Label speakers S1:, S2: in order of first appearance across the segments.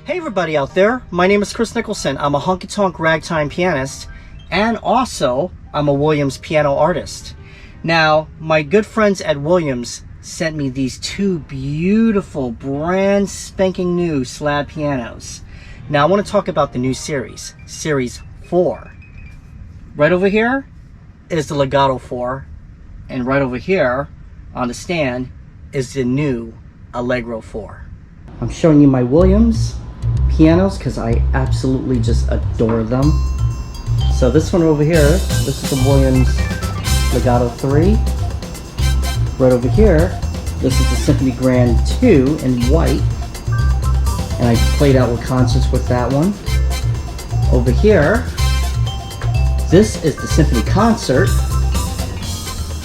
S1: Hey everybody out there, my name is Chris Nicholson. I'm a honky-tonk ragtime pianist, and also I'm a Williams piano artist. Now, my good friends at Williams sent me these two beautiful, brand spanking new slab pianos. Now I want to talk about the new series, Series 4. Right over here is the Legato 4, and right over here on the stand is the new Allegro 4. I'm showing you my Williams pianos because I absolutely just adore them. So this one over here, this is the Williams Legato 3. Right over here, this is the Symphony Grand 2 in white, and I played out with concerts with that one. Over here, this is the Symphony Concert.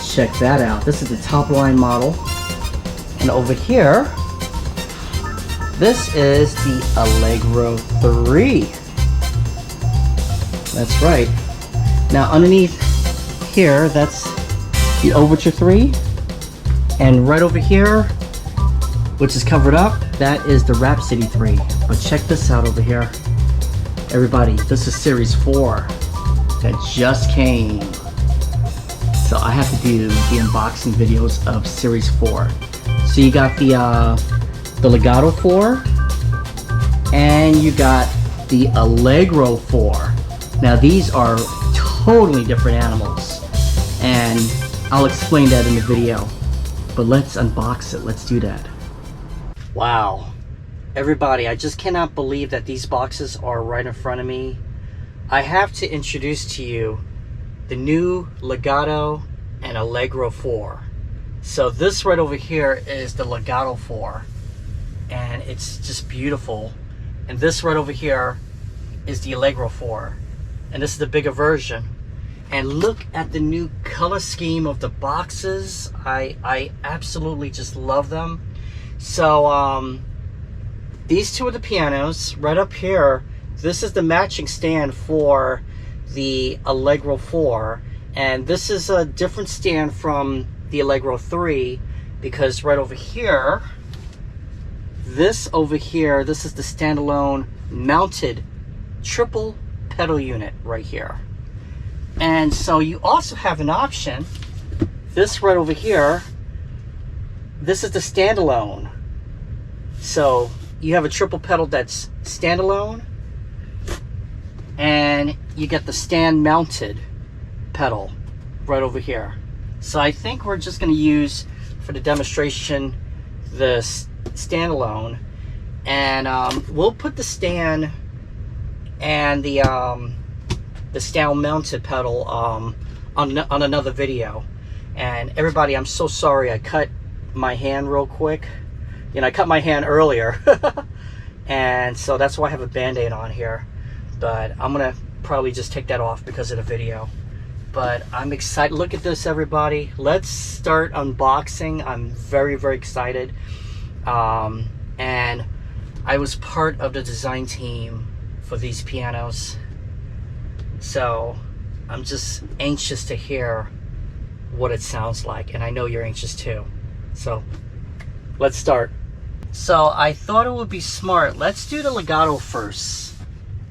S1: Check that out. This is the top line model. And over here, this is the Allegro 3. That's right. Now underneath here, that's the Overture 3. And right over here, which is covered up, that is the Rhapsody 3. But check this out over here. Everybody, this is Series 4 that just came. So I have to do the unboxing videos of Series 4. So you got the Legato 4, and you got the Allegro 4. Now these are totally different animals, and I'll explain that in the video. But let's unbox it. Let's do that. Wow. Everybody, I just cannot believe that these boxes are right in front of me. I have to introduce to you the new Legato and Allegro 4. So this right over here is the Legato 4, and it's just beautiful. And this right over here is the Allegro 4, and this is the bigger version. And look at the new color scheme of the boxes. I absolutely just love them. So these two are the pianos. Right up here, this is the matching stand for the Allegro 4, and this is a different stand from the Allegro 3, because right over here, this is the standalone mounted triple pedal unit right here. And so you also have an option, this right over here, this is the standalone. So you have a triple pedal that's standalone, and you get the stand mounted pedal right over here. So I think we're just going to use for the demonstration the standalone, and we'll put the stand and the stand mounted pedal on another video. And everybody, I'm so sorry I cut my hand real quick. You know, I cut my hand earlier and so that's why I have a band-aid on here, but I'm gonna probably just take that off because of the video. But I'm excited. Look at this, everybody. Let's start unboxing. I'm very, very excited. And I was part of the design team for these pianos. So I'm just anxious to hear what it sounds like. And I know you're anxious too. So let's start. So I thought it would be smart. Let's do the Legato first,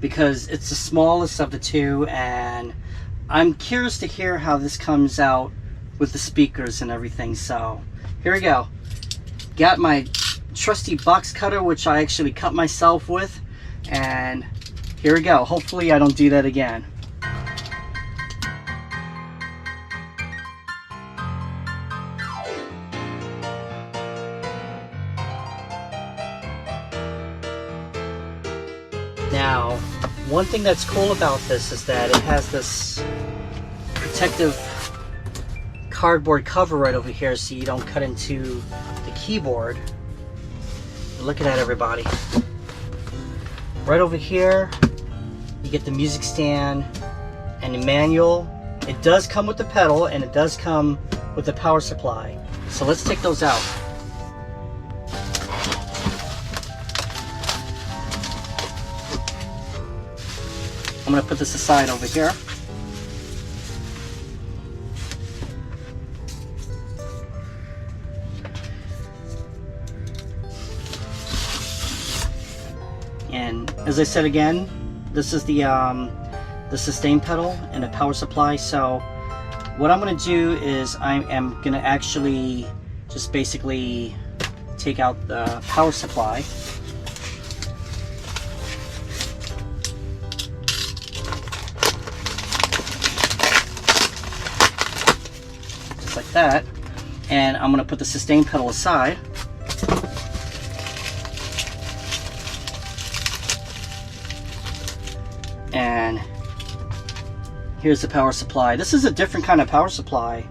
S1: because it's the smallest of the two, and I'm curious to hear how this comes out with the speakers and everything. So here we go. Got my trusty box cutter, which I actually cut myself with, and here we go. Hopefully I don't do that again. Now, one thing that's cool about this is that it has this protective cardboard cover right over here, so you don't cut into the keyboard. Look at that, everybody. Right over here, you get the music stand and the manual. It does come with the pedal, and it does come with the power supply. So let's take those out. I'm going to put this aside over here. as I said again, this is the sustain pedal and the power supply. So what I'm going to do is I am going to actually just basically take out the power supply. Just like that. And I'm going to put the sustain pedal aside. And here's the power supply. This is a different kind of power supply,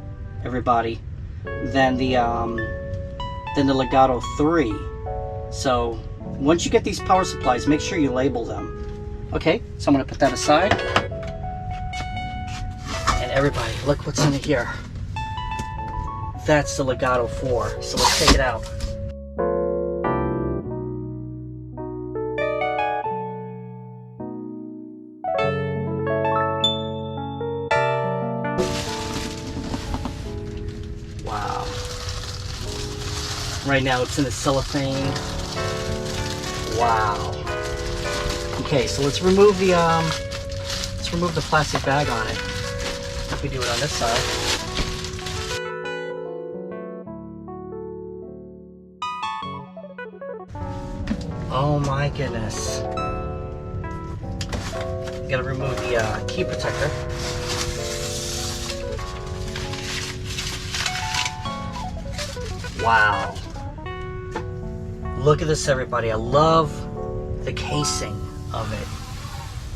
S1: everybody, than the Legato 3. So once you get these power supplies, make sure you label them. Okay, so I'm gonna put that aside. And everybody, look what's in here. That's the Legato 4. So let's take it out. Wow. Right now it's in the cellophane. Wow. Okay, so let's remove the plastic bag on it. If we do it on this side. Oh my goodness. Gotta remove the key protector. Wow. Look at this, everybody. I love the casing of it.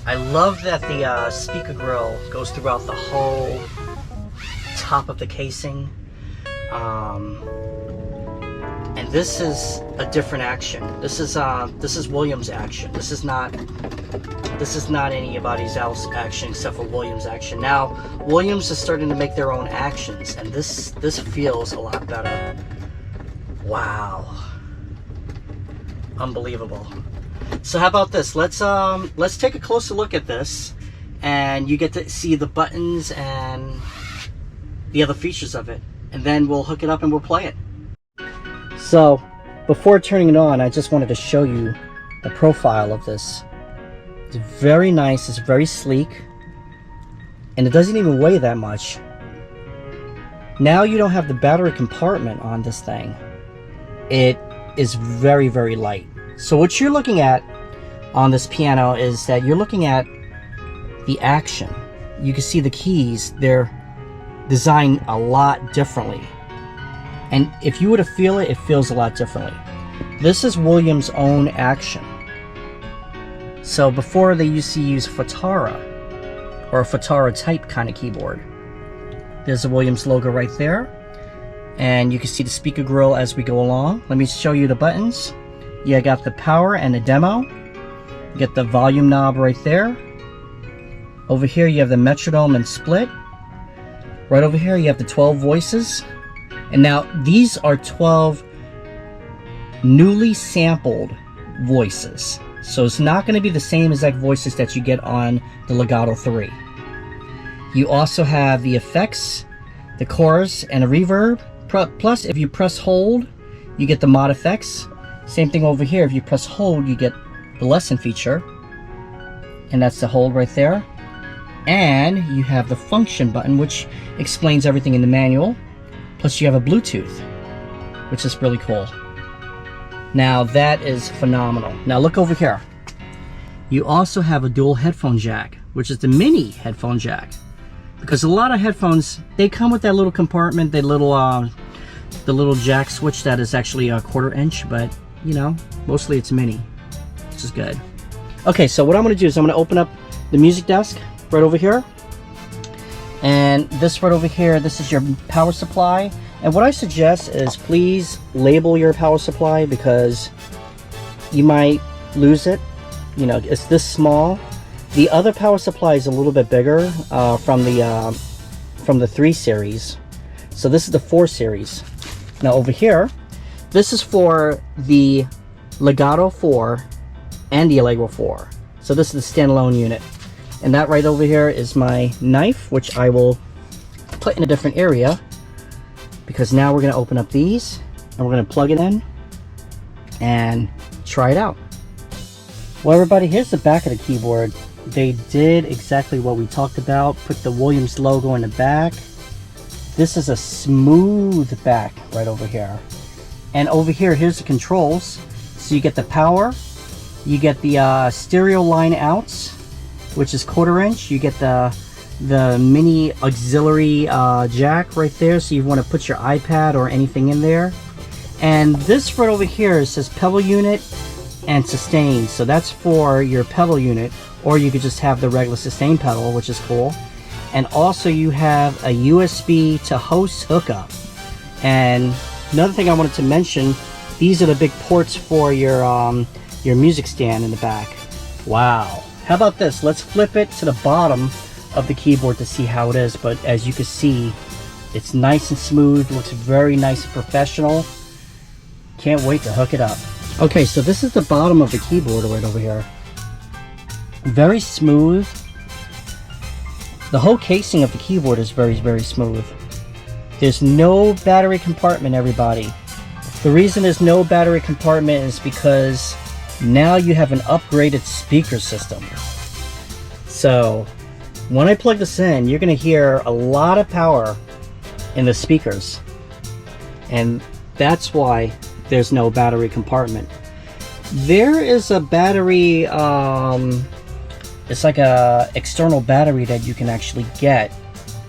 S1: I love that the speaker grill goes throughout the whole top of the casing. And this is a different action. This is Williams action. This is not anybody's else action except for Williams action. Now Williams is starting to make their own actions, and this feels a lot better. Wow, unbelievable. So how about this? Let's take a closer look at this, and you get to see the buttons and the other features of it, and then we'll hook it up and we'll play it. So before turning it on, I just wanted to show you the profile of this. It's very nice, it's very sleek, and it doesn't even weigh that much. Now you don't have the battery compartment on this thing. It is very, very light. So what you're looking at on this piano is that you're looking at the action. You can see the keys, they're designed a lot differently. And if you were to feel it, it feels a lot differently. This is Williams' own action. So before they used to use Fatara, or a Fatara type kind of keyboard. There's the Williams logo right there. And you can see the speaker grill as we go along. Let me show you the buttons. You got the power and the demo. You get the volume knob right there. Over here you have the metronome and split. Right over here you have the 12 voices. And now these are 12 newly sampled voices. So it's not going to be the same exact voices that you get on the Legato 3. You also have the effects, the chorus, and a reverb. Plus, if you press hold, you get the mod effects. Same thing over here. If you press hold, you get the lesson feature. And that's the hold right there. And you have the function button, which explains everything in the manual. Plus you have a Bluetooth, which is really cool. Now that is phenomenal. Now look over here. You also have a dual headphone jack, which is the mini headphone jack. Because a lot of headphones, they come with that little compartment, the little jack switch that is actually a 1/4 inch, but you know, mostly it's mini, which is good. Okay, so what I'm going to do is I'm going to open up the music desk right over here. And this right over here, this is your power supply. And what I suggest is please label your power supply, because you might lose it. You know, it's this small. The other power supply is a little bit bigger from the 3 series. So this is the 4 series. Now over here, this is for the Legato 4 and the Allegro 4. So this is the standalone unit. And that right over here is my knife, which I will put in a different area, because now we're going to open up these and we're going to plug it in and try it out. Well, everybody, here's the back of the keyboard. They did exactly what we talked about. Put the Williams logo in the back. This is a smooth back right over here. And over here, here's the controls. So you get the power. You get the stereo line outs, which is 1/4 inch. You get the mini auxiliary jack right there. So you want to put your iPad or anything in there. And this right over here says pedal unit and sustain. So that's for your pedal unit, or you could just have the regular sustain pedal, which is cool. And also you have a USB to host hookup. And another thing I wanted to mention, these are the big ports for your music stand in the back. Wow. How about this? Let's flip it to the bottom of the keyboard to see how it is. But as you can see, it's nice and smooth, looks very nice and professional. Can't wait to hook it up. Okay, so this is the bottom of the keyboard right over here. Very smooth. The whole casing of the keyboard is very, very smooth. There's no battery compartment, everybody. The reason there's no battery compartment is because now you have an upgraded speaker system. So when I plug this in, you're going to hear a lot of power in the speakers. And that's why there's no battery compartment. There is a battery, it's like a external battery that you can actually get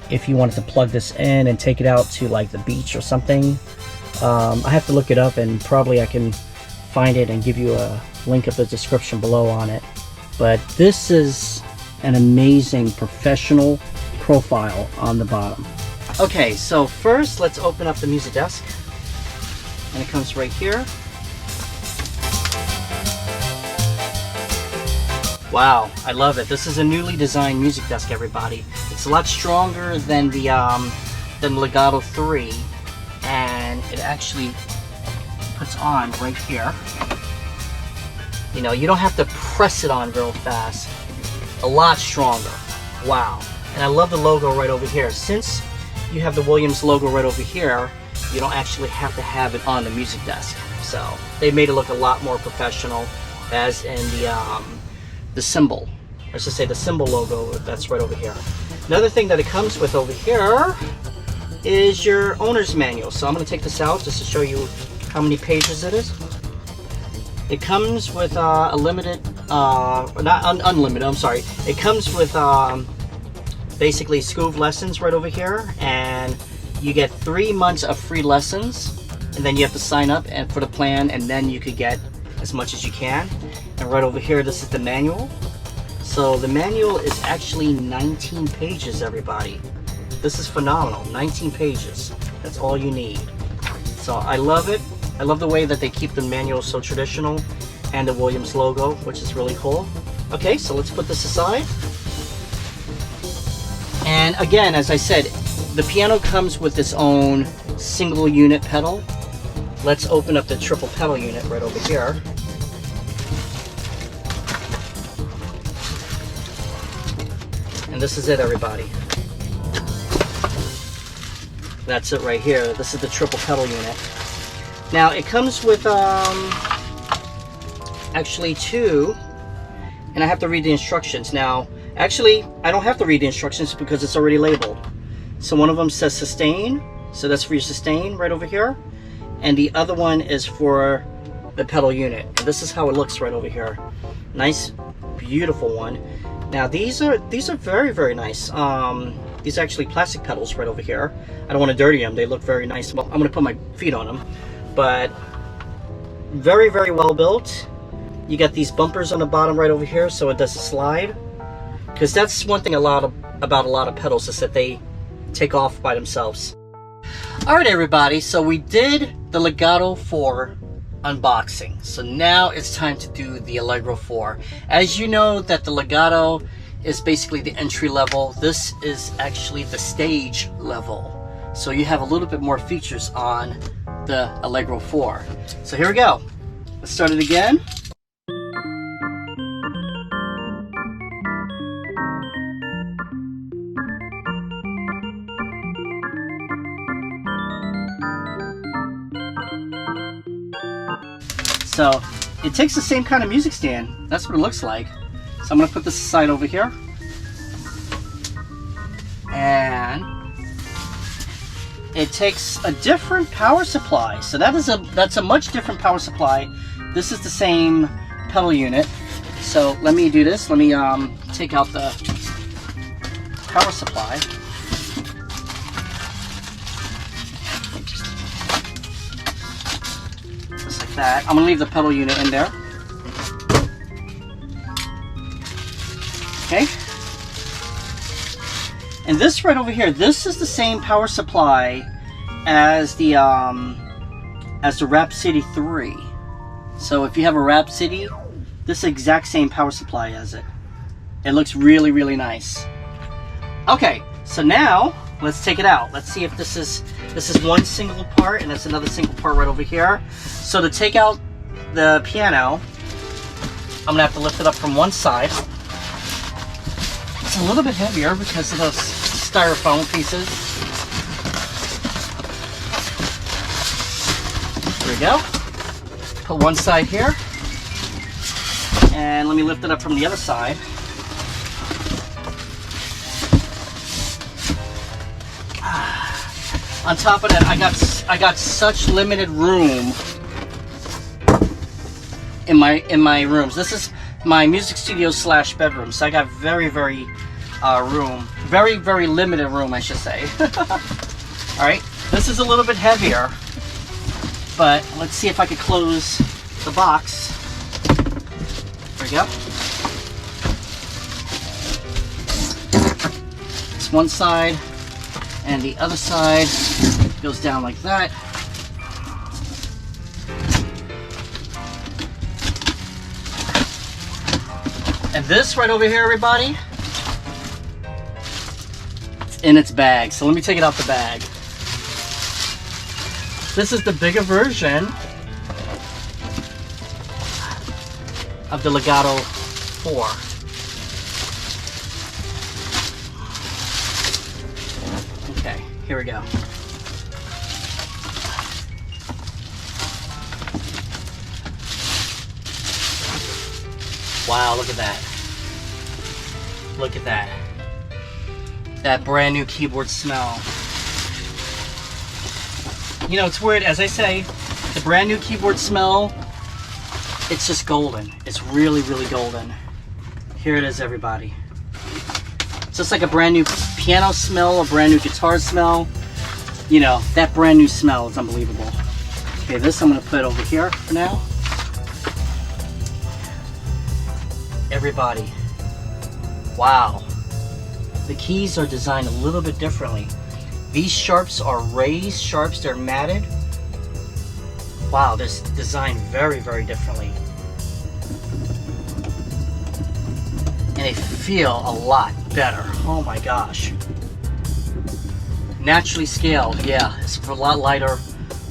S1: if you wanted to plug this in and take it out to like the beach or something. I have to look it up, and probably I can find it and give you a link of the description below on it. But this is an amazing professional profile on the bottom. Okay, so first let's open up the music desk. And it comes right here. Wow, I love it. This is a newly designed music desk, everybody. It's a lot stronger than the Legato 3, and it actually puts on right here. You know, you don't have to press it on real fast. A lot stronger. Wow. And I love the logo right over here. Since you have the Williams logo right over here, you don't actually have to have it on the music desk. So they made it look a lot more professional, as in the symbol, or to say the symbol logo that's right over here. Another thing that it comes with over here is your owner's manual. So I'm going to take this out just to show you how many pages it is. It comes with a limited, unlimited, I'm sorry. It comes with basically school lessons right over here, and you get 3 months of free lessons, and then you have to sign up and for the plan, and then you could get as much as you can. And right over here, this is the manual. So the manual is actually 19 pages, everybody. This is phenomenal. 19 pages. That's all you need. So I love it. I love the way that they keep the manual so traditional, and the Williams logo, which is really cool. Okay, so let's put this aside. And again, as I said, the piano comes with its own single unit pedal. Let's open up the triple pedal unit right over here. And this is it, everybody. That's it right here. This is the triple pedal unit. Now it comes with actually 2, and I have to read the instructions. Now actually I don't have to read the instructions because it's already labeled. So one of them says sustain, so that's for your sustain right over here, and the other one is for the pedal unit. And this is how it looks right over here. Nice, beautiful one. Now these are very, very nice. These are actually plastic pedals right over here. I don't want to dirty them. They look very nice. Well, I'm going to put my feet on them, but very, very well built. You got these bumpers on the bottom right over here, so it doesn't slide. Because that's one thing about a lot of pedals, is that they take off by themselves. Alright everybody, so we did the Legato 4 unboxing. So now it's time to do the Allegro 4. As you know that the Legato is basically the entry level. This is actually the stage level. So you have a little bit more features on the Allegro 4. So here we go. Let's start it again. So it takes the same kind of music stand. That's what it looks like. So I'm gonna put this aside over here. And it takes a different power supply. So that's a much different power supply. This is the same pedal unit. So let me do this. Let me take out the power supply. Just like that. I'm gonna leave the pedal unit in there. Okay. And this right over here, this is the same power supply as the Rhapsody 3. So if you have a Rhapsody, this is the exact same power supply as it. It looks really, really nice. Okay, so now let's take it out. Let's see if this is one single part and that's another single part right over here. So to take out the piano, I'm gonna have to lift it up from one side. It's a little bit heavier because of those styrofoam pieces. There we go. Put one side here. And let me lift it up from the other side. On top of that, I got such limited room in my rooms. This is my music studio slash bedroom, so I got very limited room, I should say. All right, this is a little bit heavier, but let's see if I could close the box. There we go. It's one side, and the other side goes down like that. And this right over here, everybody, it's in its bag. So let me take it out the bag. This is the bigger version of the Legato 4. Okay, here we go. Wow, look at that. Look at that. That brand new keyboard smell. You know, it's weird, as I say, the brand new keyboard smell, it's just golden. It's really, really golden. Here it is, everybody. It's just like a brand new piano smell, a brand new guitar smell. You know, that brand new smell is unbelievable. Okay, this I'm gonna put over here for now. Everybody, wow, the keys are designed a little bit differently. These sharps are raised sharps, they're matted. Wow, this designed very, very differently. And they feel a lot better. Oh my gosh. Naturally scaled, yeah, it's a lot lighter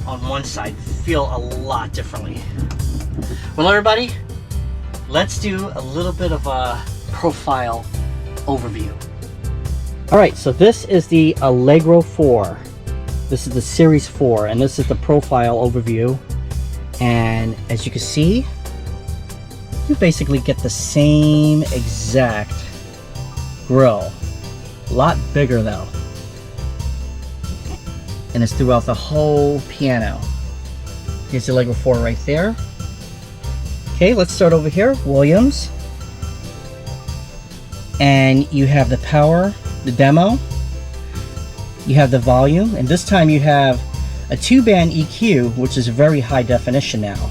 S1: on one side. Feel a lot differently. Well, everybody, let's do a little bit of a profile overview. All right, so this is the Allegro 4. This is the Series 4, and this is the profile overview. And as you can see, you basically get the same exact grill. A lot bigger though. And it's throughout the whole piano. Here's the Allegro 4 right there. Okay, let's start over here, Williams. And you have the power, the demo. You have the volume, and this time you have a 2-band EQ, which is very high definition now.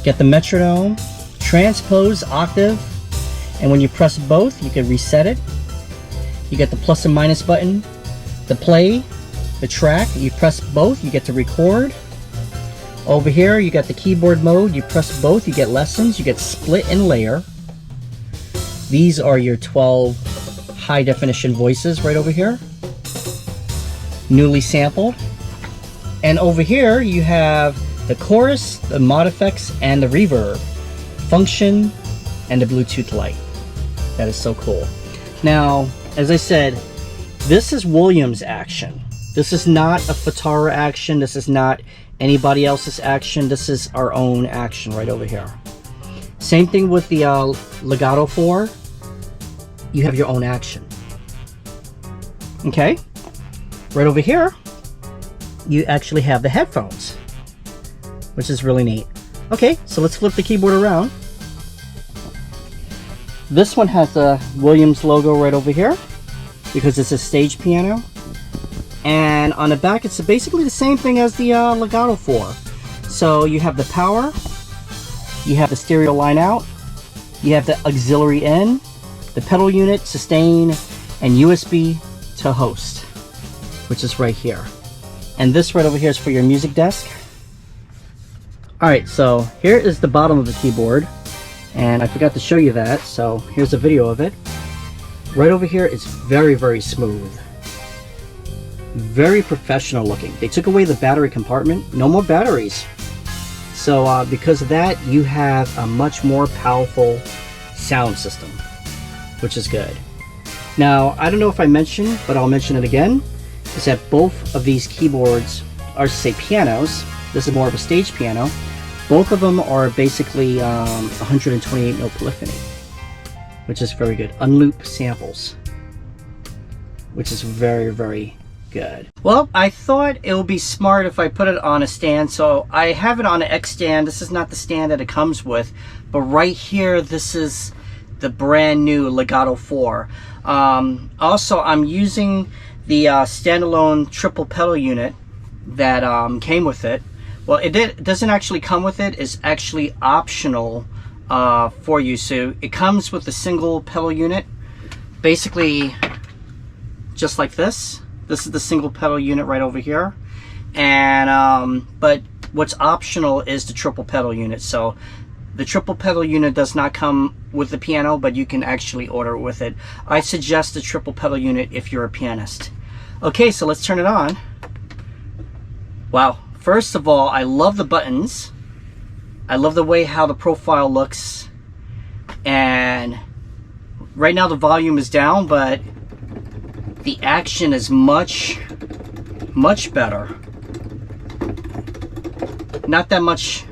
S1: Get the metronome, transpose, octave, and when you press both, you can reset it. You get the plus and minus button, the play, the track. You press both, you get to record. Over here, you got the keyboard mode. You press both, you get lessons, you get split and layer. These are your 12 high definition voices right over here. Newly sampled. And over here, you have the chorus, the mod effects, and the reverb. Function, and the Bluetooth light. That is so cool. Now, as I said, this is Williams action. This is not a Fatara action. This is not anybody else's action. This is our own action right over here. Same thing with the Legato 4. You have your own action. Okay? Right over here, you actually have the headphones, which is really neat. Okay, so let's flip the keyboard around. This one has a Williams logo right over here because it's a stage piano. And on the back, it's basically the same thing as the Legato 4. So you have the power, you have the stereo line out, you have the auxiliary in, the pedal unit, sustain, and USB to host, which is right here. And this right over here is for your music desk. Alright, so here is the bottom of the keyboard. And I forgot to show you that, so here's a video of it. Right over here is very, very smooth. Very professional looking. They took away the battery compartment. No more batteries. So because of that, you have a much more powerful sound system, which is good. Now, I don't know if I mentioned, but I'll mention it again, is that both of these keyboards are, say, pianos. This is more of a stage piano. Both of them are basically 128 note polyphony, which is very good. Unloop samples, which is very, very good. Well, I thought it would be smart if I put it on a stand, so I have it on an X stand. This is not the stand that it comes with, but right here, this is the brand new Legato 4. Also, I'm using the standalone triple pedal unit that came with it. Well, it doesn't actually come with it. It's actually optional for you. So it comes with a single pedal unit, basically just like this. This is the single pedal unit right over here. And but what's optional is the triple pedal unit. So the triple pedal unit does not come with the piano, but you can actually order it with it. I suggest the triple pedal unit if you're a pianist. Okay, so let's turn it on. Wow. First of all, I love the buttons. I love the way how the profile looks. And right now the volume is down, but the action is much better. Not that much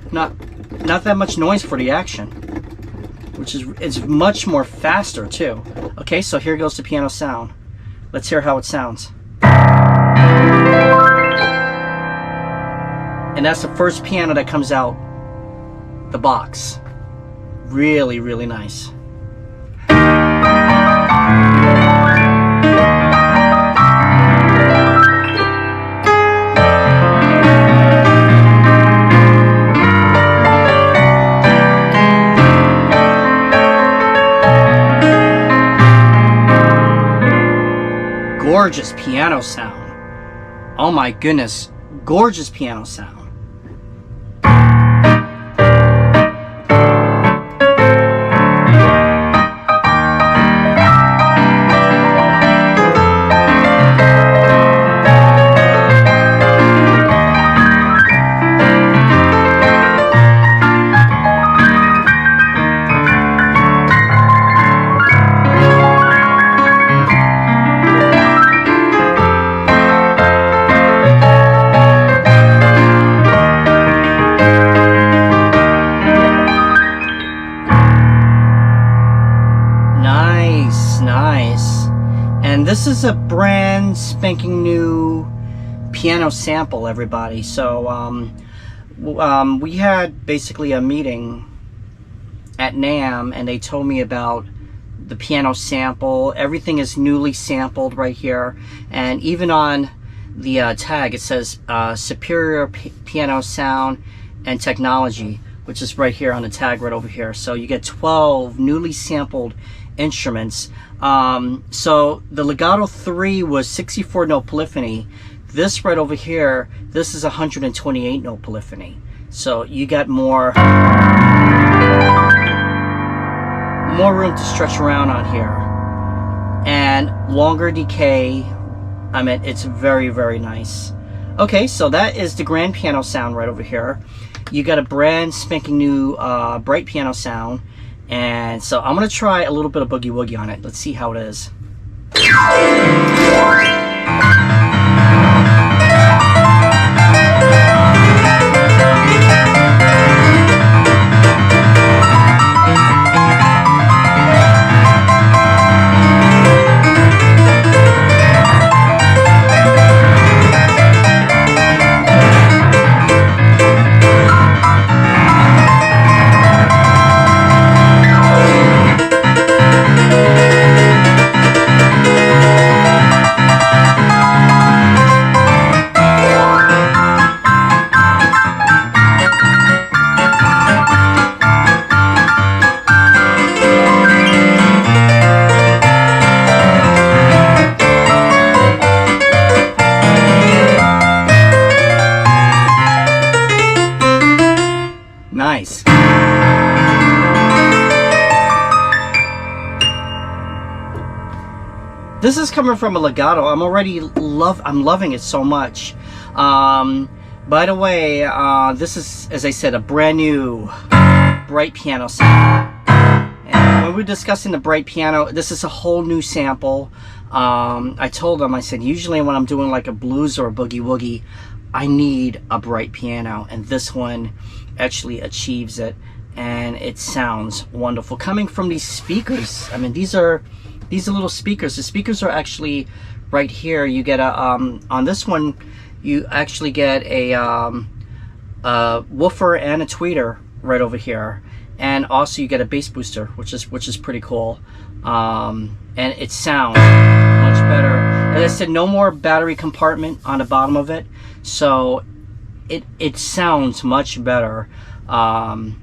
S1: noise for the action, which is, it's much more faster too. Okay, so here goes the piano sound. Let's hear how it sounds. And that's the first piano that comes out the box. Really, really nice. Gorgeous piano sound. Oh my goodness, gorgeous piano sound. Nice. And this is a brand spanking new piano sample, everybody. So we had basically a meeting at NAMM, and they told me about the piano sample. Everything is newly sampled right here, and even on the tag it says superior piano sound and technology, which is right here on the tag right over here. So you get 12 newly sampled instruments. So the Legato 3 was 64 note polyphony. This right over here, this is 128 note polyphony. So you got more room to stretch around on here, and longer decay. I mean, it's very, very nice. Okay, so that is the grand piano sound right over here. You got a brand spanking new bright piano sound. And so I'm gonna try a little bit of boogie woogie on it. Let's see how it is. this is coming from a Legato. I'm loving it so much. By the way, this is, as I said, a brand new bright piano sample. And when we're discussing the bright piano, this is a whole new sample. I told them, I said, usually when I'm doing like a blues or a boogie woogie, I need a bright piano, and this one actually achieves it, and it sounds wonderful. Coming from these speakers, I mean, these are little speakers. The speakers are actually right here. You get a, on this one, you actually get a woofer and a tweeter right over here, and also you get a bass booster, which is pretty cool. And it sounds much better. As I said, no more battery compartment on the bottom of it, so it sounds much better.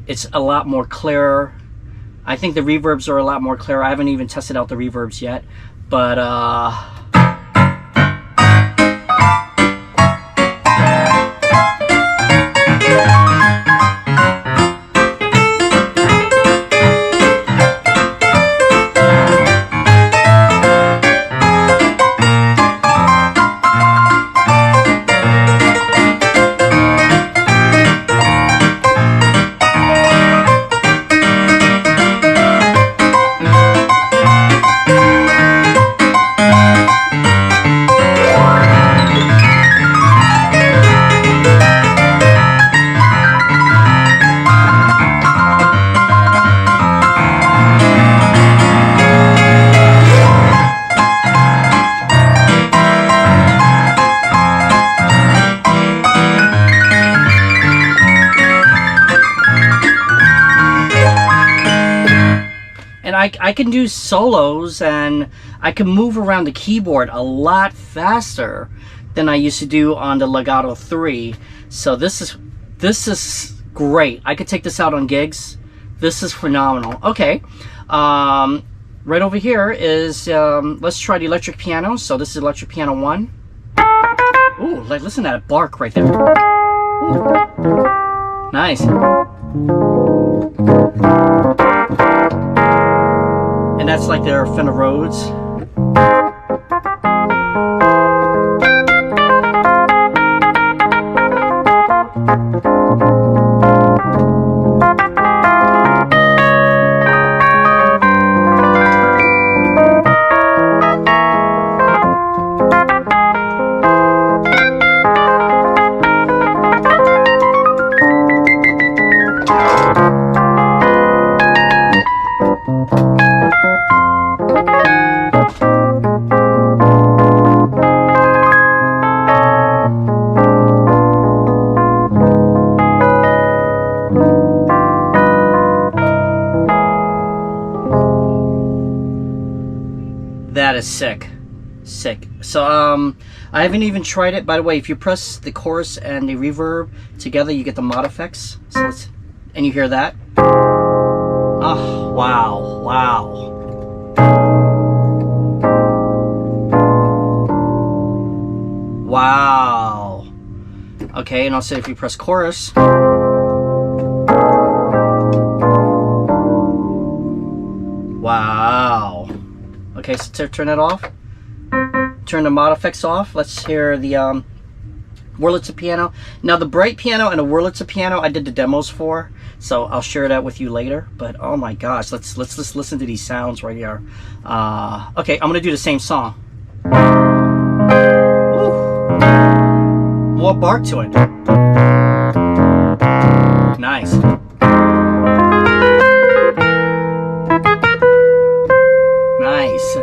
S1: It's a lot more clearer. I think the reverbs are a lot more clear. I haven't even tested out the reverbs yet, but I can do solos, and I can move around the keyboard a lot faster than I used to do on the Legato 3. So this is great. I could take this out on gigs. This is phenomenal. Okay, right over here is let's try the electric piano. So this is electric piano 1. Ooh, listen to that bark right there. Ooh. Nice. And that's like their Fender Rhodes. That is sick. So I haven't even tried it. By the way, if you press the chorus and the reverb together, you get the mod effects. So and you hear that. Oh, wow. Okay, and also if you press chorus, wow. Okay, so turn it off. Turn the mod effects off. Let's hear the Wurlitzer piano. Now the bright piano and the Wurlitzer piano I did the demos for, so I'll share that with you later. But oh my gosh, let's just listen to these sounds right here. Okay, I'm gonna do the same song. Ooh. More bark to it. Nice. Nice.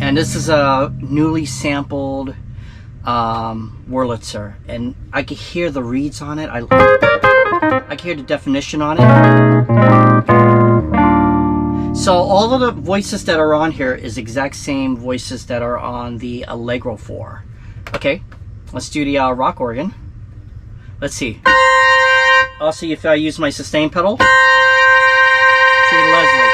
S1: And this is a newly sampled Wurlitzer, and I can hear the reeds on it. I can hear the definition on it. So all of the voices that are on here is exact same voices that are on the Allegro 4. Okay, let's do the rock organ. Let's see. Also, if I use my sustain pedal, see Leslie.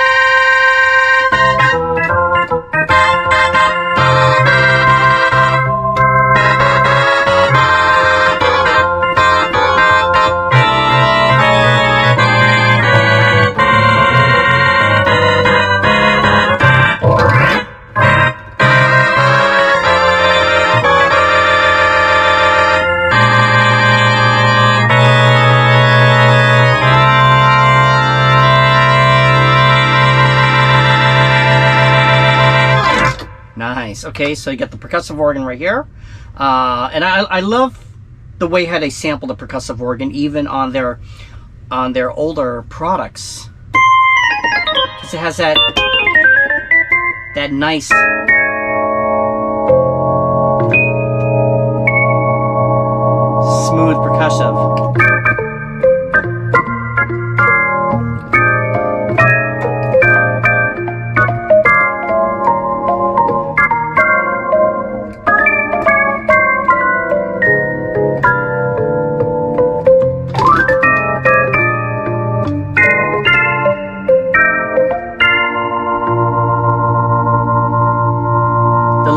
S1: Nice. Okay, so you got the percussive organ right here, and I love the way how they sample the percussive organ even on their older products, because it has that nice smooth percussive.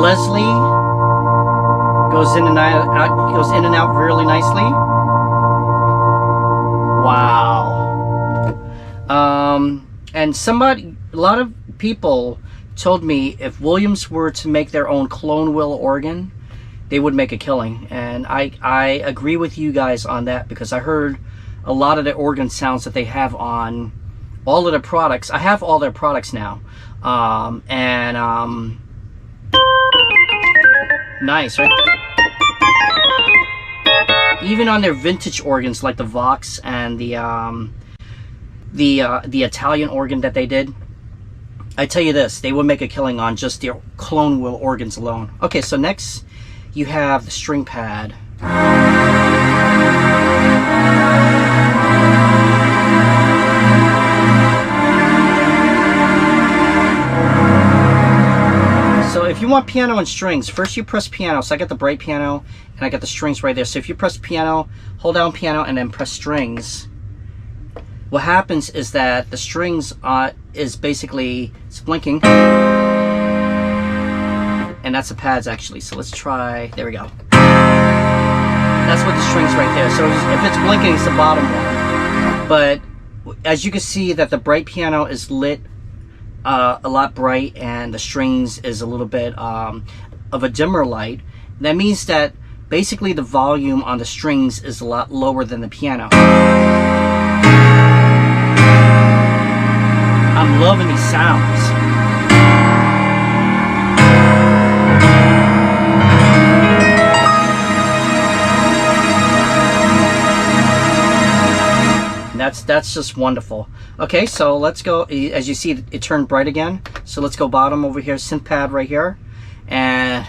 S1: Leslie goes in and out really nicely. Wow. And a lot of people told me if Williams were to make their own clone wheel organ, they would make a killing. And I agree with you guys on that, because I heard a lot of the organ sounds that they have on all of their products. I have all their products now. Nice, right? Even on their vintage organs, like the Vox and the Italian organ that they did, I tell you this, they would make a killing on just their clone wheel organs alone. Okay, so next you have the string pad. So if you want piano and strings, first you press piano. So I got the bright piano and I got the strings right there. So if you press piano, hold down piano and then press strings, what happens is that the strings is basically, it's blinking. And that's the pads actually. So let's try, there we go. That's what the strings right there. So if it's blinking, it's the bottom one. But as you can see that the bright piano is lit a lot bright, and the strings is a little bit of a dimmer light. That means that basically the volume on the strings is a lot lower than the piano. I'm loving these sounds. That's just wonderful. Okay, so let's go. As you see, it turned bright again. So let's go bottom over here, synth pad right here, and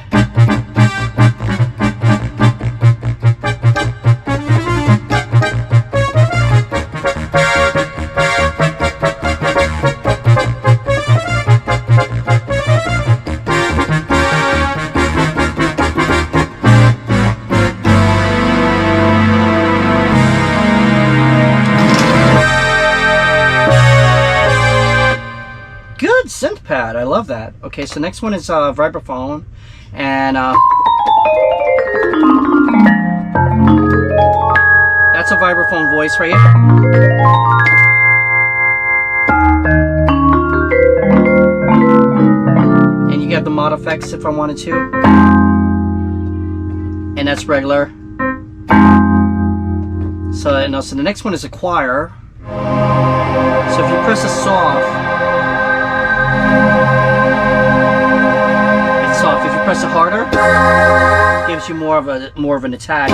S1: synth pad. I love that. Okay, so next one is vibraphone, and that's a vibraphone voice right here. And you get the mod effects if I wanted to, and that's regular. So and also the next one is a choir. So if you press a soft, it's soft. If you press it harder, it gives you more of an attack.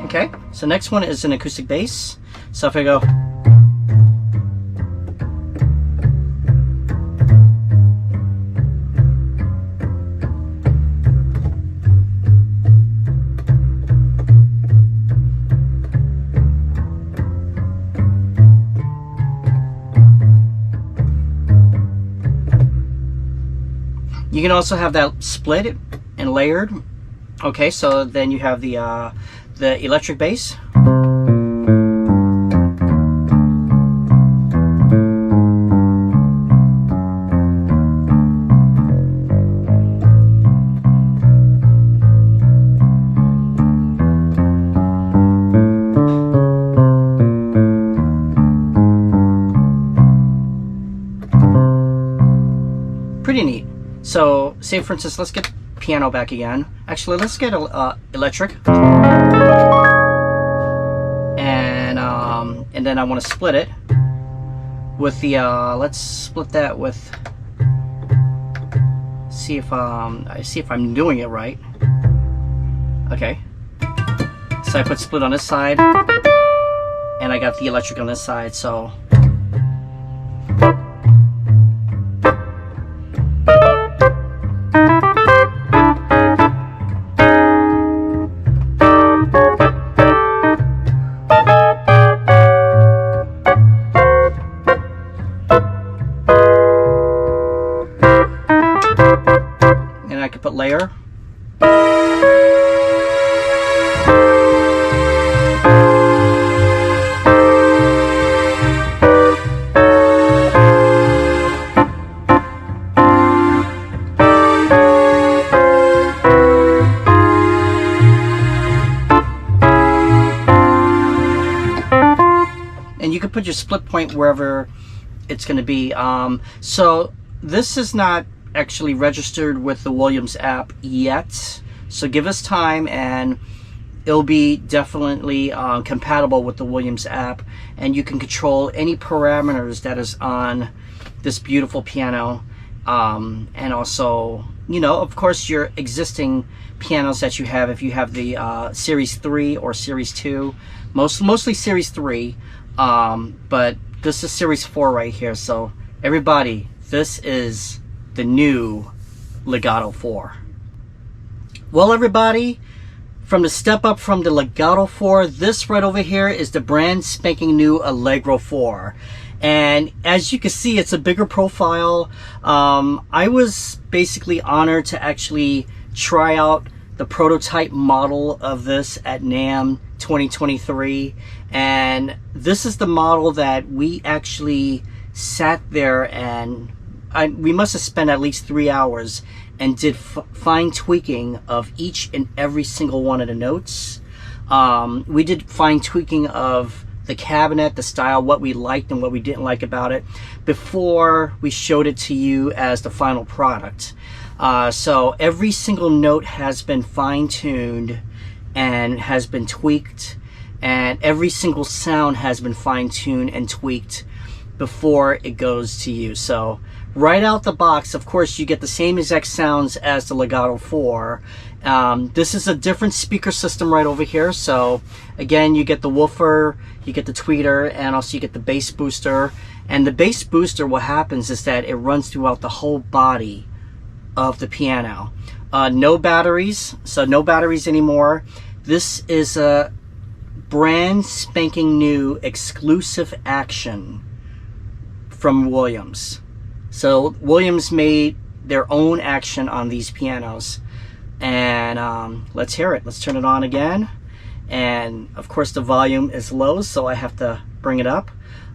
S1: Okay, so next one is an acoustic bass. So if I go, You can also have that split and layered. Okay, so then you have the electric bass. Pretty neat. So, say for instance, let's get piano back again. Actually, let's get electric. And then I want to split it with the let's split that with, see if I'm doing it right. Okay. So I put split on this side and I got the electric on this side, so I could put layer. And you could put your split point wherever it's going to be. So this is not actually registered with the Williams app yet, so give us time and it'll be definitely compatible with the Williams app, and you can control any parameters that is on this beautiful piano, and also, you know, of course, your existing pianos that you have, if you have the Series 3 or Series 2, mostly Series 3, but this is Series 4 right here. So everybody, this is the new Legato 4. Well, everybody, from the step up from the Legato 4, this right over here is the brand spanking new Allegro 4. And as you can see, it's a bigger profile. I was basically honored to actually try out the prototype model of this at NAMM 2023. And this is the model that we actually sat there and we must have spent at least 3 hours and did fine tweaking of each and every single one of the notes. We did fine tweaking of the cabinet, the style, what we liked and what we didn't like about it before we showed it to you as the final product. So every single note has been fine-tuned and has been tweaked, and every single sound has been fine-tuned and tweaked before it goes to you. So right out the box, of course, you get the same exact sounds as the Legato 4. This is a different speaker system right over here. So again, you get the woofer, you get the tweeter, and also you get the bass booster. And the bass booster, what happens is that it runs throughout the whole body of the piano. No batteries, so no batteries anymore. This is a brand spanking new exclusive action from Williams. So Williams made their own action on these pianos, and let's hear it. Let's turn it on again, and of course the volume is low, so I have to bring it up.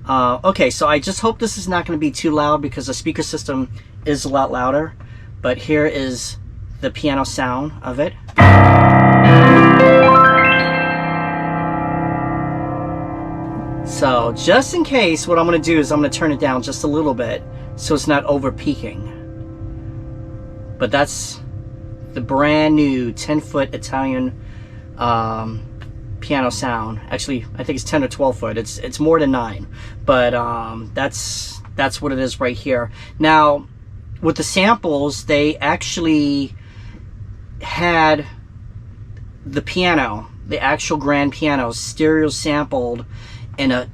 S1: Okay, so I just hope this is not going to be too loud because the speaker system is a lot louder, but here is the piano sound of it. So just in case, what I'm going to do is I'm going to turn it down just a little bit so it's not over peaking. But that's the brand new 10-foot Italian piano sound. Actually, I think it's 10 or 12 foot. It's more than 9, but that's what it is right here. Now, with the samples, they actually had the piano, the actual grand piano, stereo sampled in a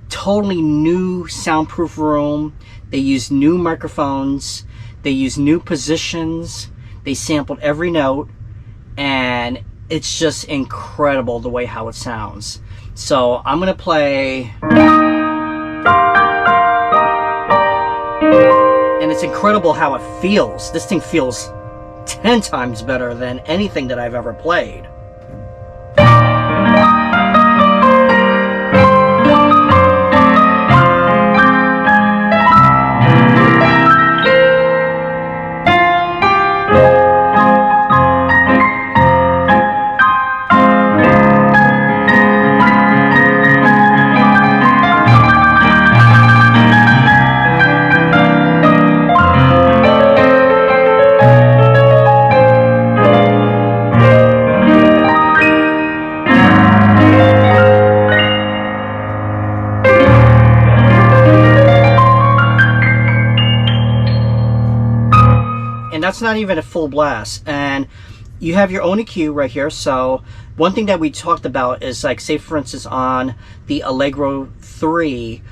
S1: totally new soundproof room. They used new microphones, they used new positions, they sampled every note, and it's just incredible the way how it sounds. So I'm gonna play, and it's It's incredible how it feels. This thing feels 10 times better than anything that I've ever played. And that's not even a full blast. And you have your own EQ right here. So one thing that we talked about is, like, say for instance on the Allegro 3,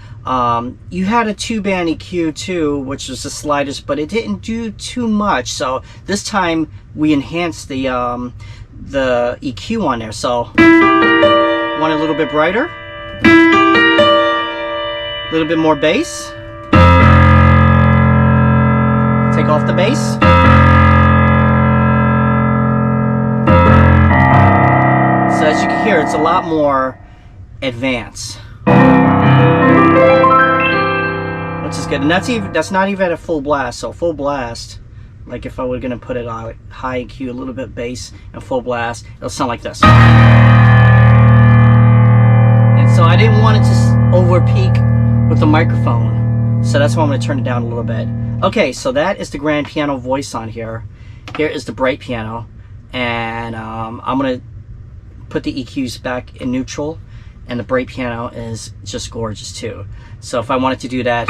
S1: you had a 2-band EQ too, which was the slightest, but it didn't do too much. So this time we enhanced the EQ on there. So want a little bit brighter, a little bit more bass. Take off the bass. So as you can hear, it's a lot more advanced, which is good. And that's not even at a full blast. So full blast, like if I were gonna put it on high EQ, a little bit bass, and full blast, it'll sound like this. And so I didn't want it to over peak with the microphone, so that's why I'm gonna turn it down a little bit. Okay, so that is the grand piano voice on here. Here is the bright piano, and I'm gonna put the EQs back in neutral, and the bright piano is just gorgeous too. So if I wanted to do that,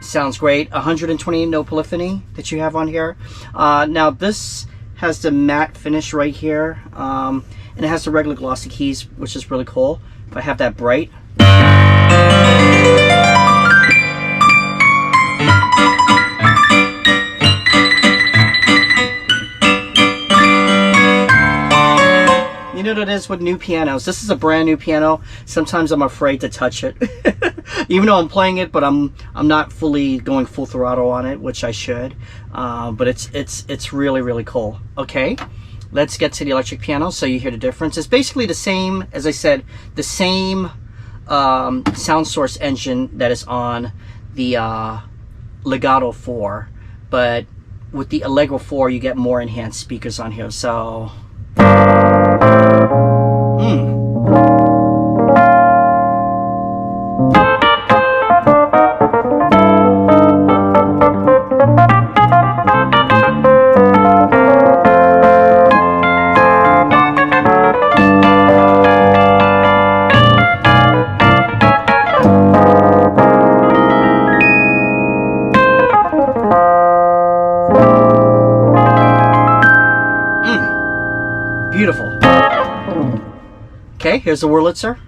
S1: sounds great. 128 note polyphony that you have on here. Now this has the matte finish right here, and it has the regular glossy keys, which is really cool. If I have that bright, you know what it is with new pianos. This is a brand new piano. Sometimes I'm afraid to touch it, even though I'm playing it, but I'm not fully going full throttle on it, which I should. But it's really, really cool. Okay, let's get to the electric piano so you hear the difference. It's basically the same, as I said, the same sound source engine that is on the Legato 4, but with the Allegro 4 you get more enhanced speakers on here. So beautiful. Okay, here's the Wurlitzer.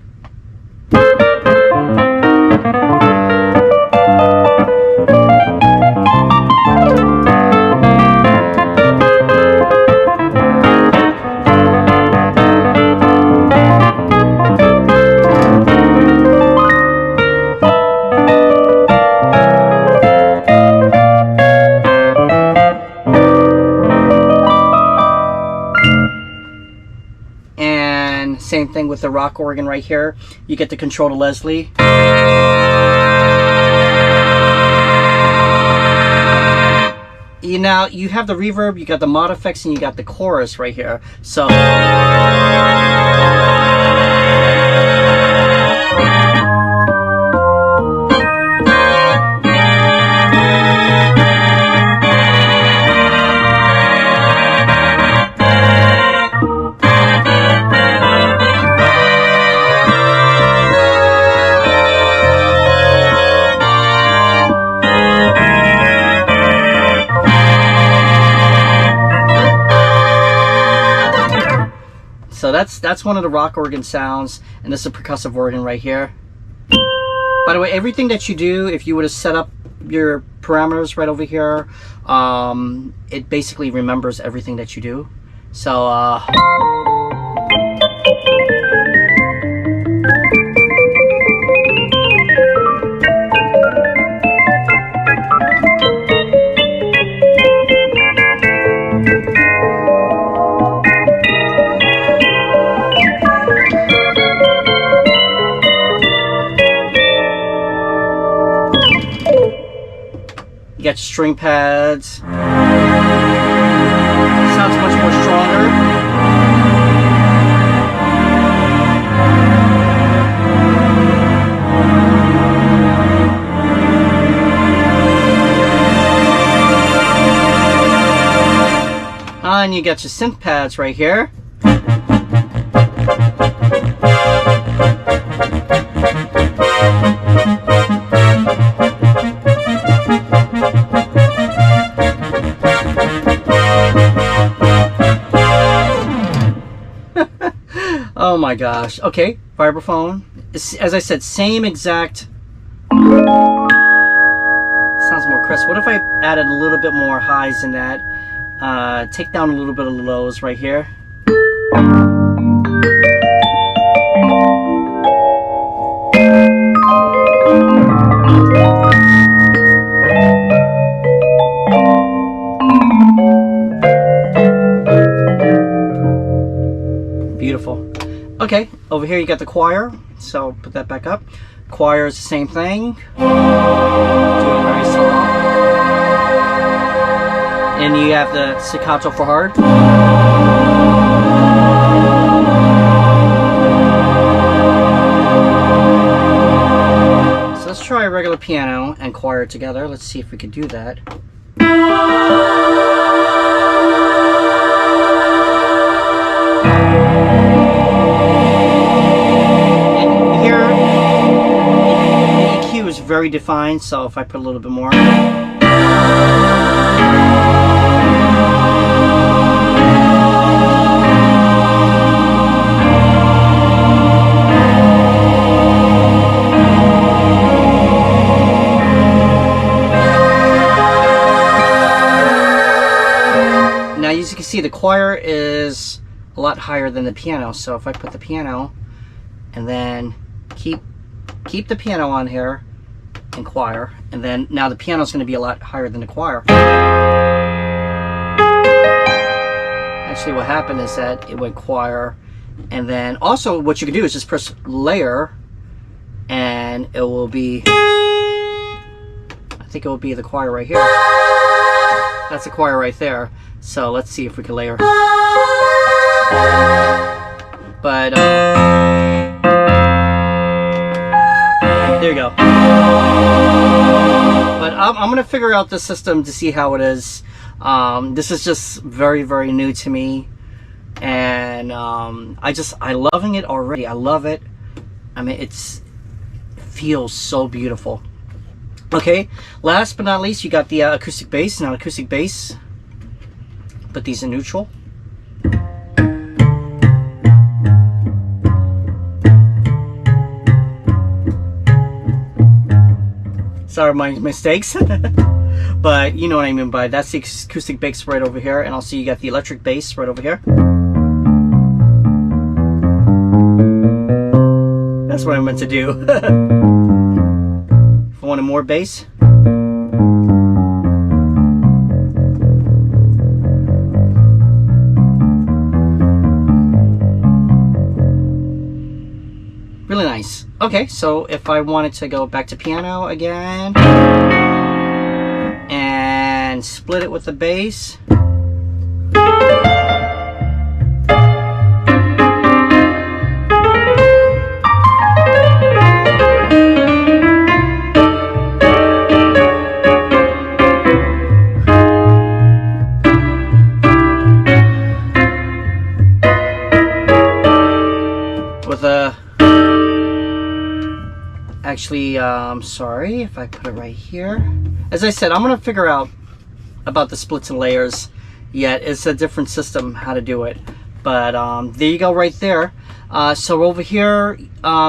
S1: Same thing with the rock organ right here. You get to control the Leslie. Now you have the reverb, you got the mod effects, and you got the chorus right here. So that's one of the rock organ sounds, and this is a percussive organ right here. By the way, everything that you do, if you were to set up your parameters right over here, it basically remembers everything that you do. So you got your string pads. Sounds much more stronger. And you got your synth pads right here. Oh my gosh. Okay, vibraphone. As I said, same exact. Sounds more crisp. What if I added a little bit more highs in that? Take down a little bit of the lows right here. Beautiful. Okay, over here you got the choir, so put that back up. Choir is the same thing. Doing very slow. And you have the staccato for hard. So let's try a regular piano and choir together. Let's see if we can do that. Is very defined, so if I put a little bit more, now as you can see, the choir is a lot higher than the piano. So if I put the piano and then keep the piano on here and choir, and then now the piano is going to be a lot higher than the choir. Actually what happened is that it went choir, and then also what you can do is just press layer and it will be, I think it will be the choir right here. That's the choir right there. So let's see if we can layer. But there you go. But I'm gonna figure out the system to see how it is. This is just very, very new to me, and I'm loving it already. I love it. I mean, it feels so beautiful. Okay, last but not least, you got the acoustic bass. Now, acoustic bass, put these in neutral. Sorry, my mistakes. But you know what I mean by that's the acoustic bass right over here, and also you got the electric bass right over here. That's what I meant to do. If I wanted more bass. Really nice. Okay, so if I wanted to go back to piano again and split it with the bass. With a actually, sorry if I put it right here. As I said, I'm gonna figure out about the splits and layers yet. It's a different system how to do it, But there you go right there. So over here,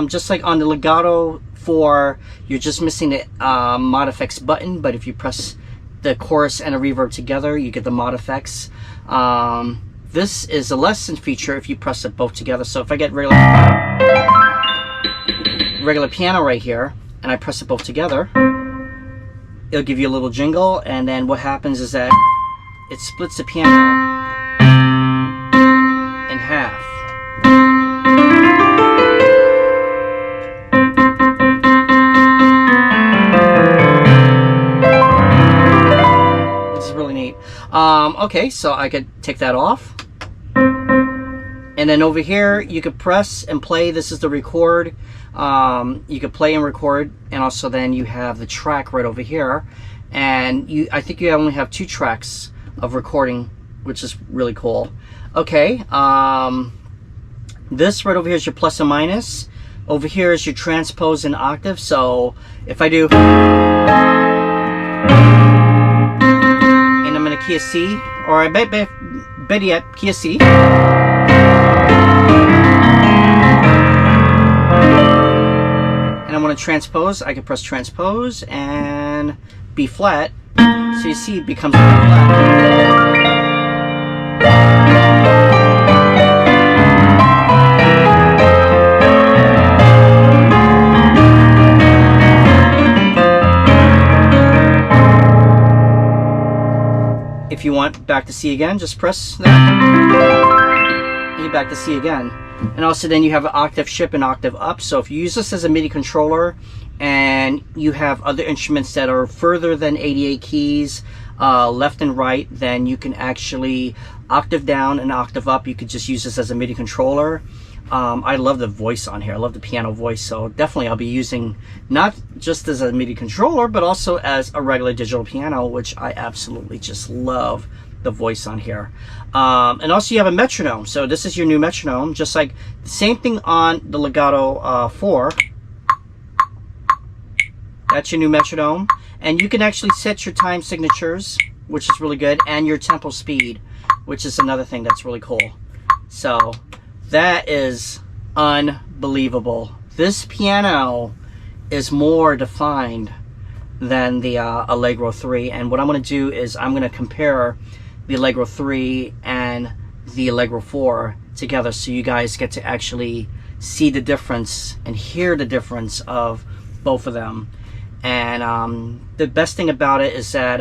S1: just like on the Legato 4, you're just missing the mod effects button, but if you press the chorus and a reverb together, you get the mod effects. This is a lesson feature if you press it both together. So if I get regular piano right here and I press it both together, it'll give you a little jingle, and then what happens is that it splits the piano in half. This is really neat. Okay, so I could take that off. And then over here, you could press and play. This is the record. You could play and record, and also then you have the track right over here. And I think you only have 2 tracks of recording, which is really cool. Okay, this right over here is your plus and minus. Over here is your transpose and octave. So if I do, and I'm in a key of C, or I bet yet key of C. And I want to transpose, I can press transpose and B flat. So you see it becomes B flat. If you want back to C again, just press that. And you're back to C again. And also then you have an octave shift and octave up. So if you use this as a MIDI controller and you have other instruments that are further than 88 keys, left and right, then you can actually octave down and octave up. You could just use this as a MIDI controller. I love the voice on here. I love the piano voice. So definitely I'll be using not just as a MIDI controller, but also as a regular digital piano, which I absolutely just love the voice on here. And also you have a metronome. So this is your new metronome, just like the same thing on the Legato 4. That's your new metronome. And you can actually set your time signatures, which is really good, and your tempo speed, which is another thing that's really cool. So that is unbelievable. This piano is more defined than the Allegro 3. And what I'm going to do is I'm going to compare the Allegro 3 and the Allegro 4 together, so you guys get to actually see the difference and hear the difference of both of them. And the best thing about it is that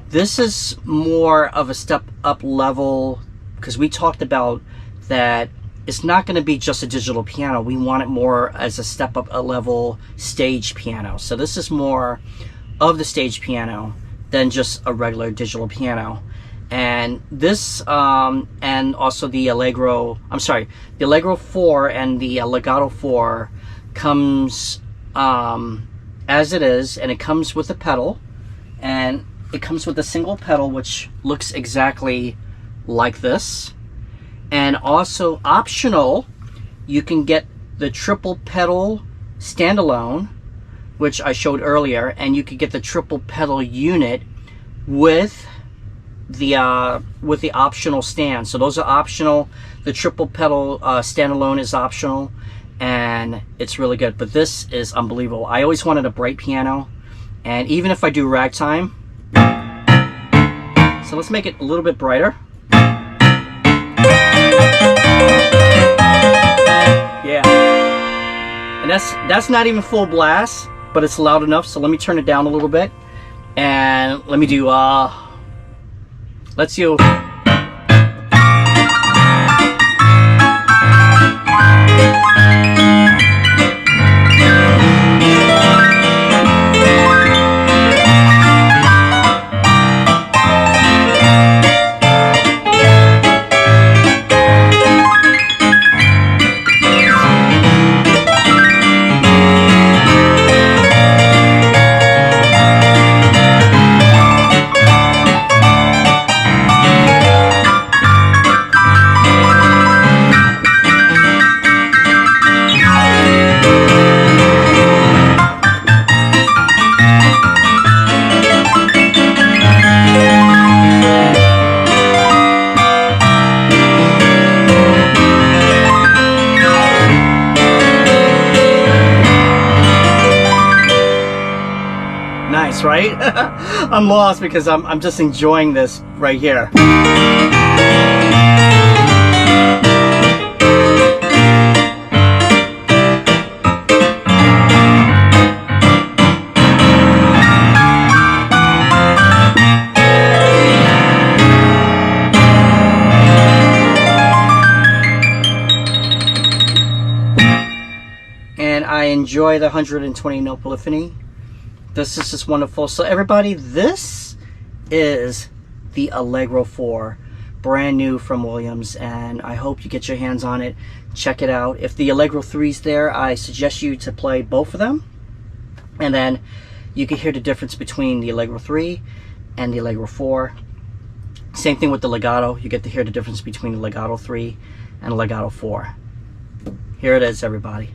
S1: this is more of a step up level, because we talked about that it's not going to be just a digital piano. We want it more as a step up a level stage piano. So this is more of the stage piano than just a regular digital piano. And this and also the Allegro, the Allegro 4 and the Legato 4 comes as it is, and it comes with a pedal, and it comes with a single pedal which looks exactly like this. And also optional, you can get the triple pedal standalone, which I showed earlier, and you could get the triple pedal unit with the optional stand. So those are optional. The triple pedal standalone is optional, and it's really good. But this is unbelievable. I always wanted a bright piano, and even if I do ragtime, so let's make it a little bit brighter. Yeah, and that's not even full blast, but it's loud enough. So let me turn it down a little bit, and let me do let's do. lost, right? I'm lost because I'm just enjoying this right here. And I enjoy the 120 note polyphony. This is just wonderful. So everybody, this is the Allegro 4, brand new from Williams, and I hope you get your hands on it. Check it out. If the Allegro 3 is there, I suggest you to play both of them, and then you can hear the difference between the Allegro 3 and the Allegro 4. Same thing with the Legato. You get to hear the difference between the Legato 3 and the Legato 4. Here it is, everybody.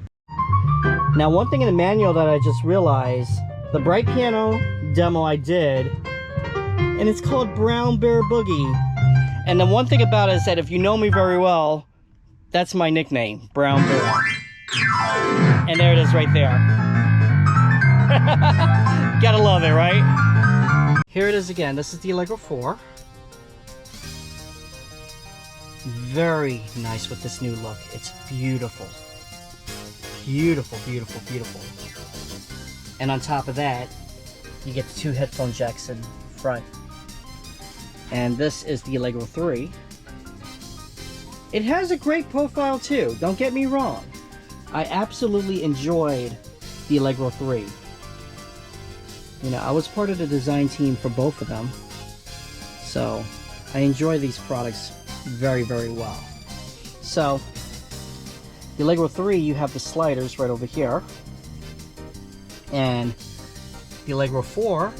S1: Now, one thing in the manual that I just realized, the bright piano demo I did, and it's called Brown Bear Boogie. And the one thing about it is that if you know me very well, that's my nickname, Brown Bear. And there it is right there. Gotta love it, right? Here it is again. This is the Allegro 4. Very nice with this new look. It's beautiful. Beautiful, beautiful, beautiful. And on top of that, you get the 2 headphone jacks in front. And this is the Allegro 3. It has a great profile too, don't get me wrong. I absolutely enjoyed the Allegro 3. You know, I was part of the design team for both of them. So, I enjoy these products very, very well. So, the Allegro 3, you have the sliders right over here. And the Allegro 4,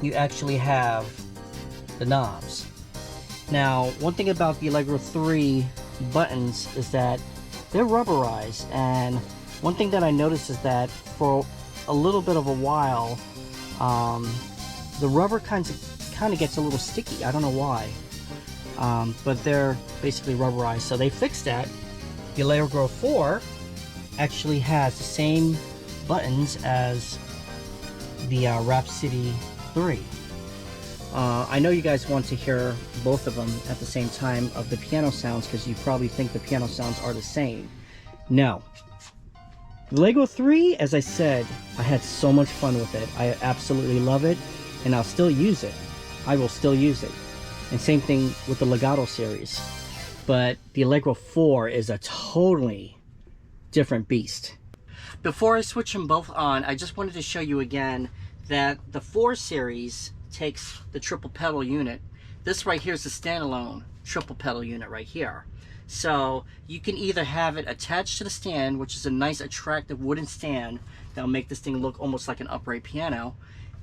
S1: you actually have the knobs. Now, one thing about the Allegro 3 buttons is that they're rubberized. And one thing that I noticed is that for a little bit of a while, the rubber kind of gets a little sticky. I don't know why. But they're basically rubberized. So they fixed that. The Allegro 4 actually has the same buttons as the Rhapsody 3. I know you guys want to hear both of them at the same time of the piano sounds because you probably think the piano sounds are the same. No. The Allegro 3, as I said, I had so much fun with it. I absolutely love it, and I'll still use it. I will still use it. And same thing with the Legato series. But the Allegro 4 is a totally different beast. Before I switch them both on, I just wanted to show you again that the 4 series takes the triple pedal unit. This right here is the standalone triple pedal unit right here. So you can either have it attached to the stand, which is a nice attractive wooden stand that'll make this thing look almost like an upright piano,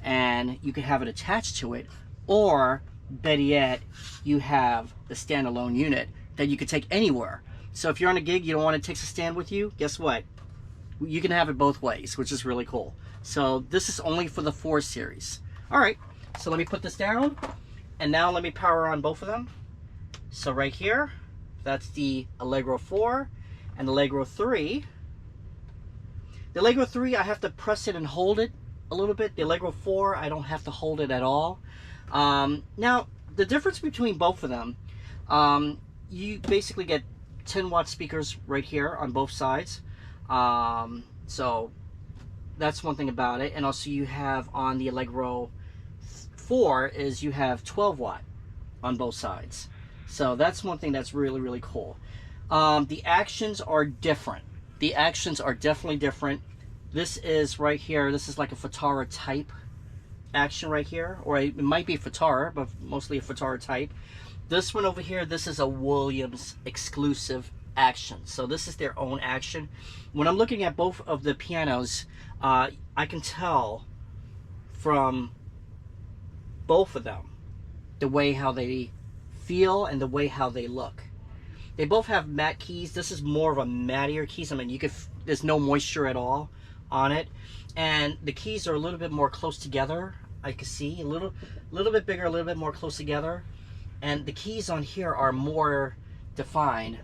S1: and you can have it attached to it, or better yet, you have the standalone unit that you could take anywhere. So if you're on a gig, you don't want to take the stand with you, guess what? You can have it both ways, which is really cool. So this is only for the 4 series. All right, so let me put this down, and now let me power on both of them. So right here, that's the Allegro 4 and Allegro 3. The Allegro 3, I have to press it and hold it a little bit. The Allegro 4, I don't have to hold it at all. Now, the difference between both of them, you basically get 10-watt speakers right here on both sides. So that's one thing about it. And also you have on the Allegro 4 is you have 12-watt on both sides. So that's one thing that's really, really cool. The actions are different. The actions are definitely different. This is right here, this is like a Fitara type action right here, or it might be Fitara, but mostly a Fitara type. This one over here, this is a Williams exclusive action. So this is their own action. When I'm looking at both of the pianos, I can tell from both of them the way how they feel and the way how they look. They both have matte keys. This is more of a mattier keys. I mean, there's no moisture at all on it, and the keys are a little bit more close together. I can see a little bit bigger, a little bit more close together, and the keys on here are more defined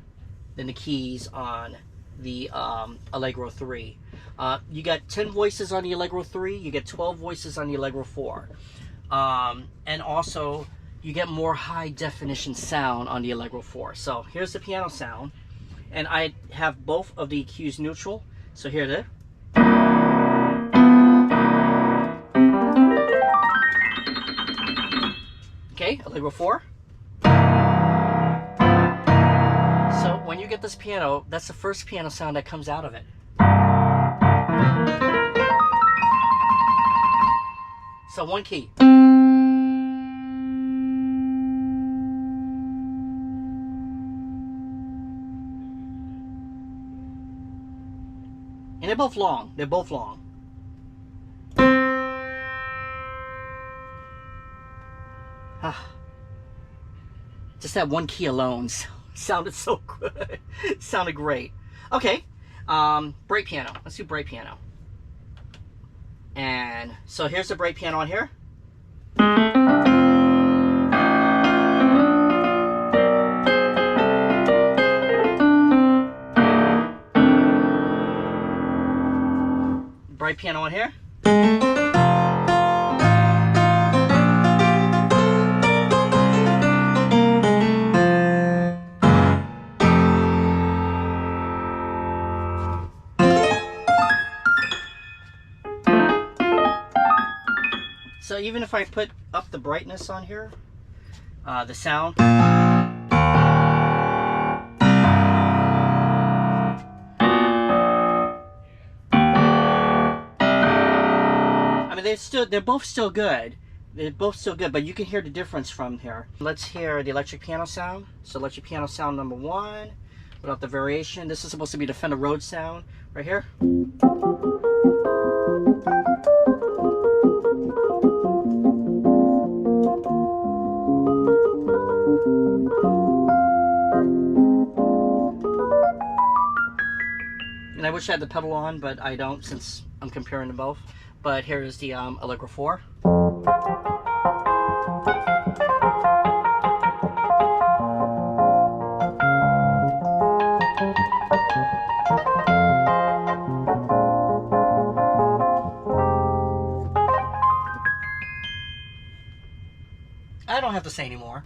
S1: than the keys on the Allegro 3. You got 10 voices on the Allegro 3, you get 12 voices on the Allegro 4. And also, you get more high definition sound on the Allegro 4. So here's the piano sound. And I have both of the EQs neutral. So here it is. Okay, Allegro 4. So when you get this piano, that's the first piano sound that comes out of it. So one key. And they're both long. They're both long. Just that one key alone sounded so good. Sounded great. Okay, bright piano. Let's do bright piano. And so here's the bright piano on here. Bright piano on here. So even if I put up the brightness on here, the sound. I mean, they're both still good. They're both still good, but you can hear the difference from here. Let's hear the electric piano sound. So electric piano sound number 1, without the variation. This is supposed to be the Fender Rhodes sound right here. And I wish I had the pedal on, but I don't since I'm comparing them both. But here is the Allegro 4. I don't have to say anymore.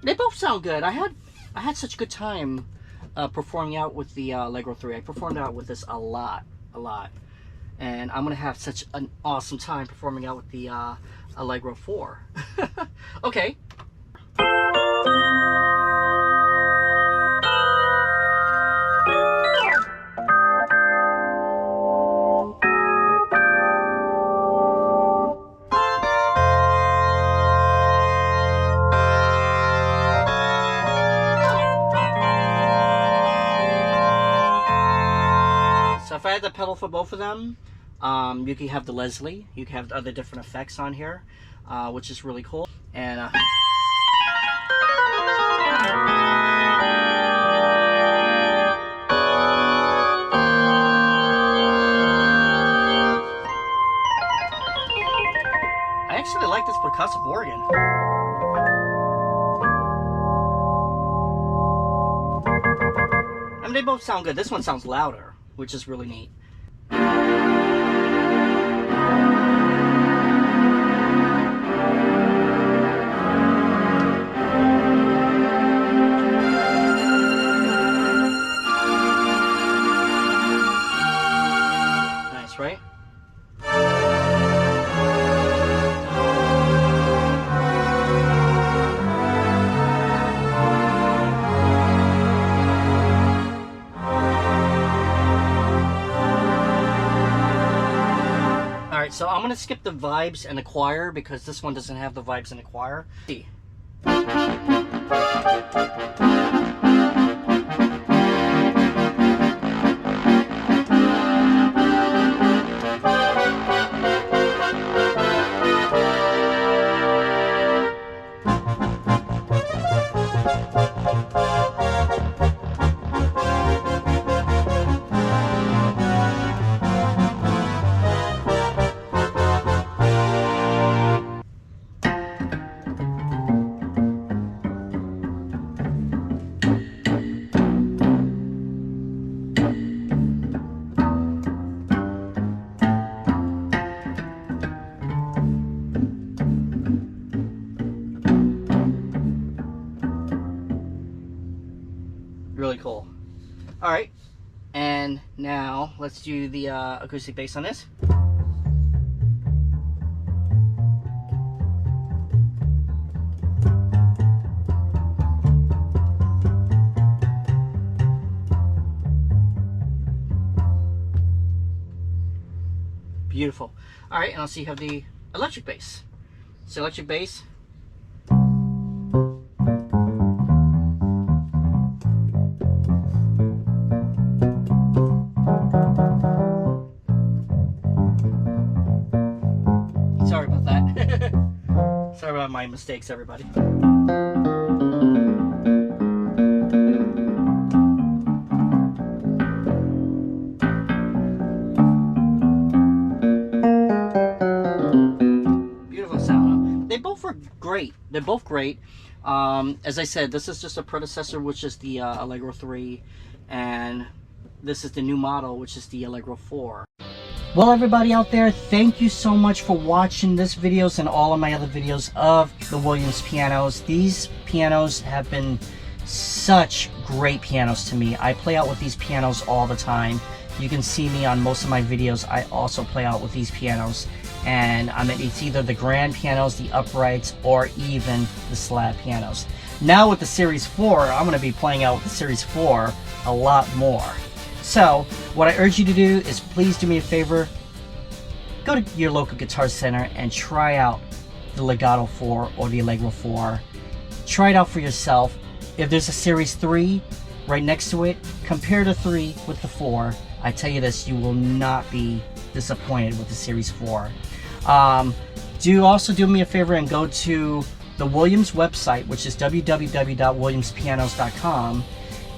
S1: They both sound good. I had such a good time performing out with the Allegro 3. I performed out with this a lot. And I'm gonna have such an awesome time performing out with the Allegro 4. Okay. So if I had the pedal for both of them, you can have the Leslie, you can have other different effects on here, which is really cool. And I actually like this percussive organ. I mean, they both sound good. This one sounds louder, which is really neat. Nice, right? Alright, so I'm going to skip the vibes and the choir because this one doesn't have the vibes and the choir. See. really cool. All right, and now let's do the acoustic bass on this. Beautiful. All right, and also you have the electric bass. So electric bass. Sorry about that. Sorry about my mistakes, everybody. Beautiful sound. They both were great. They're both great. As I said, this is just a predecessor, which is the Allegro 3, and this is the new model, which is the Allegro 4. Well, everybody out there, thank you so much for watching this videos and all of my other videos of the Williams pianos. These pianos have been such great pianos to me. I play out with these pianos all the time. You can see me on most of my videos. I also play out with these pianos, and it's either the grand pianos, the uprights, or even the slab pianos. Now with the Series 4, I'm going to be playing out with the Series 4 a lot more. So, what I urge you to do is please do me a favor, go to your local guitar center and try out the Legato 4 or the Allegro 4. Try it out for yourself. If there's a Series 3 right next to it, compare the 3 with the 4. I tell you this, you will not be disappointed with the Series 4. Also do me a favor and go to the Williams website, which is www.williamspianos.com.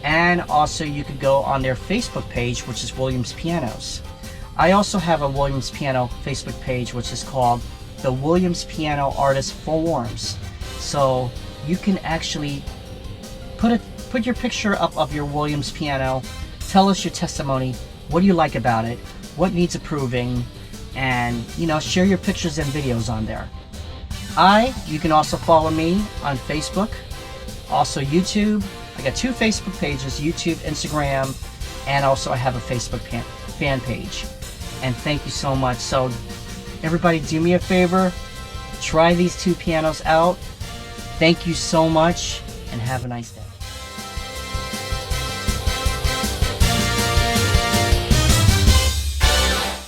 S1: And also you could go on their Facebook page, which is Williams Pianos. I also have a Williams Piano Facebook page, which is called the Williams Piano Artist Forums. So you can actually put your picture up of your Williams piano, tell us your testimony, what do you like about it, what needs improving, and share your pictures and videos on there. You can also follow me on Facebook, also YouTube. I got 2 Facebook pages, YouTube, Instagram, and also I have a Facebook fan page. And thank you so much. So everybody do me a favor, try these 2 pianos out. Thank you so much, and have a nice day.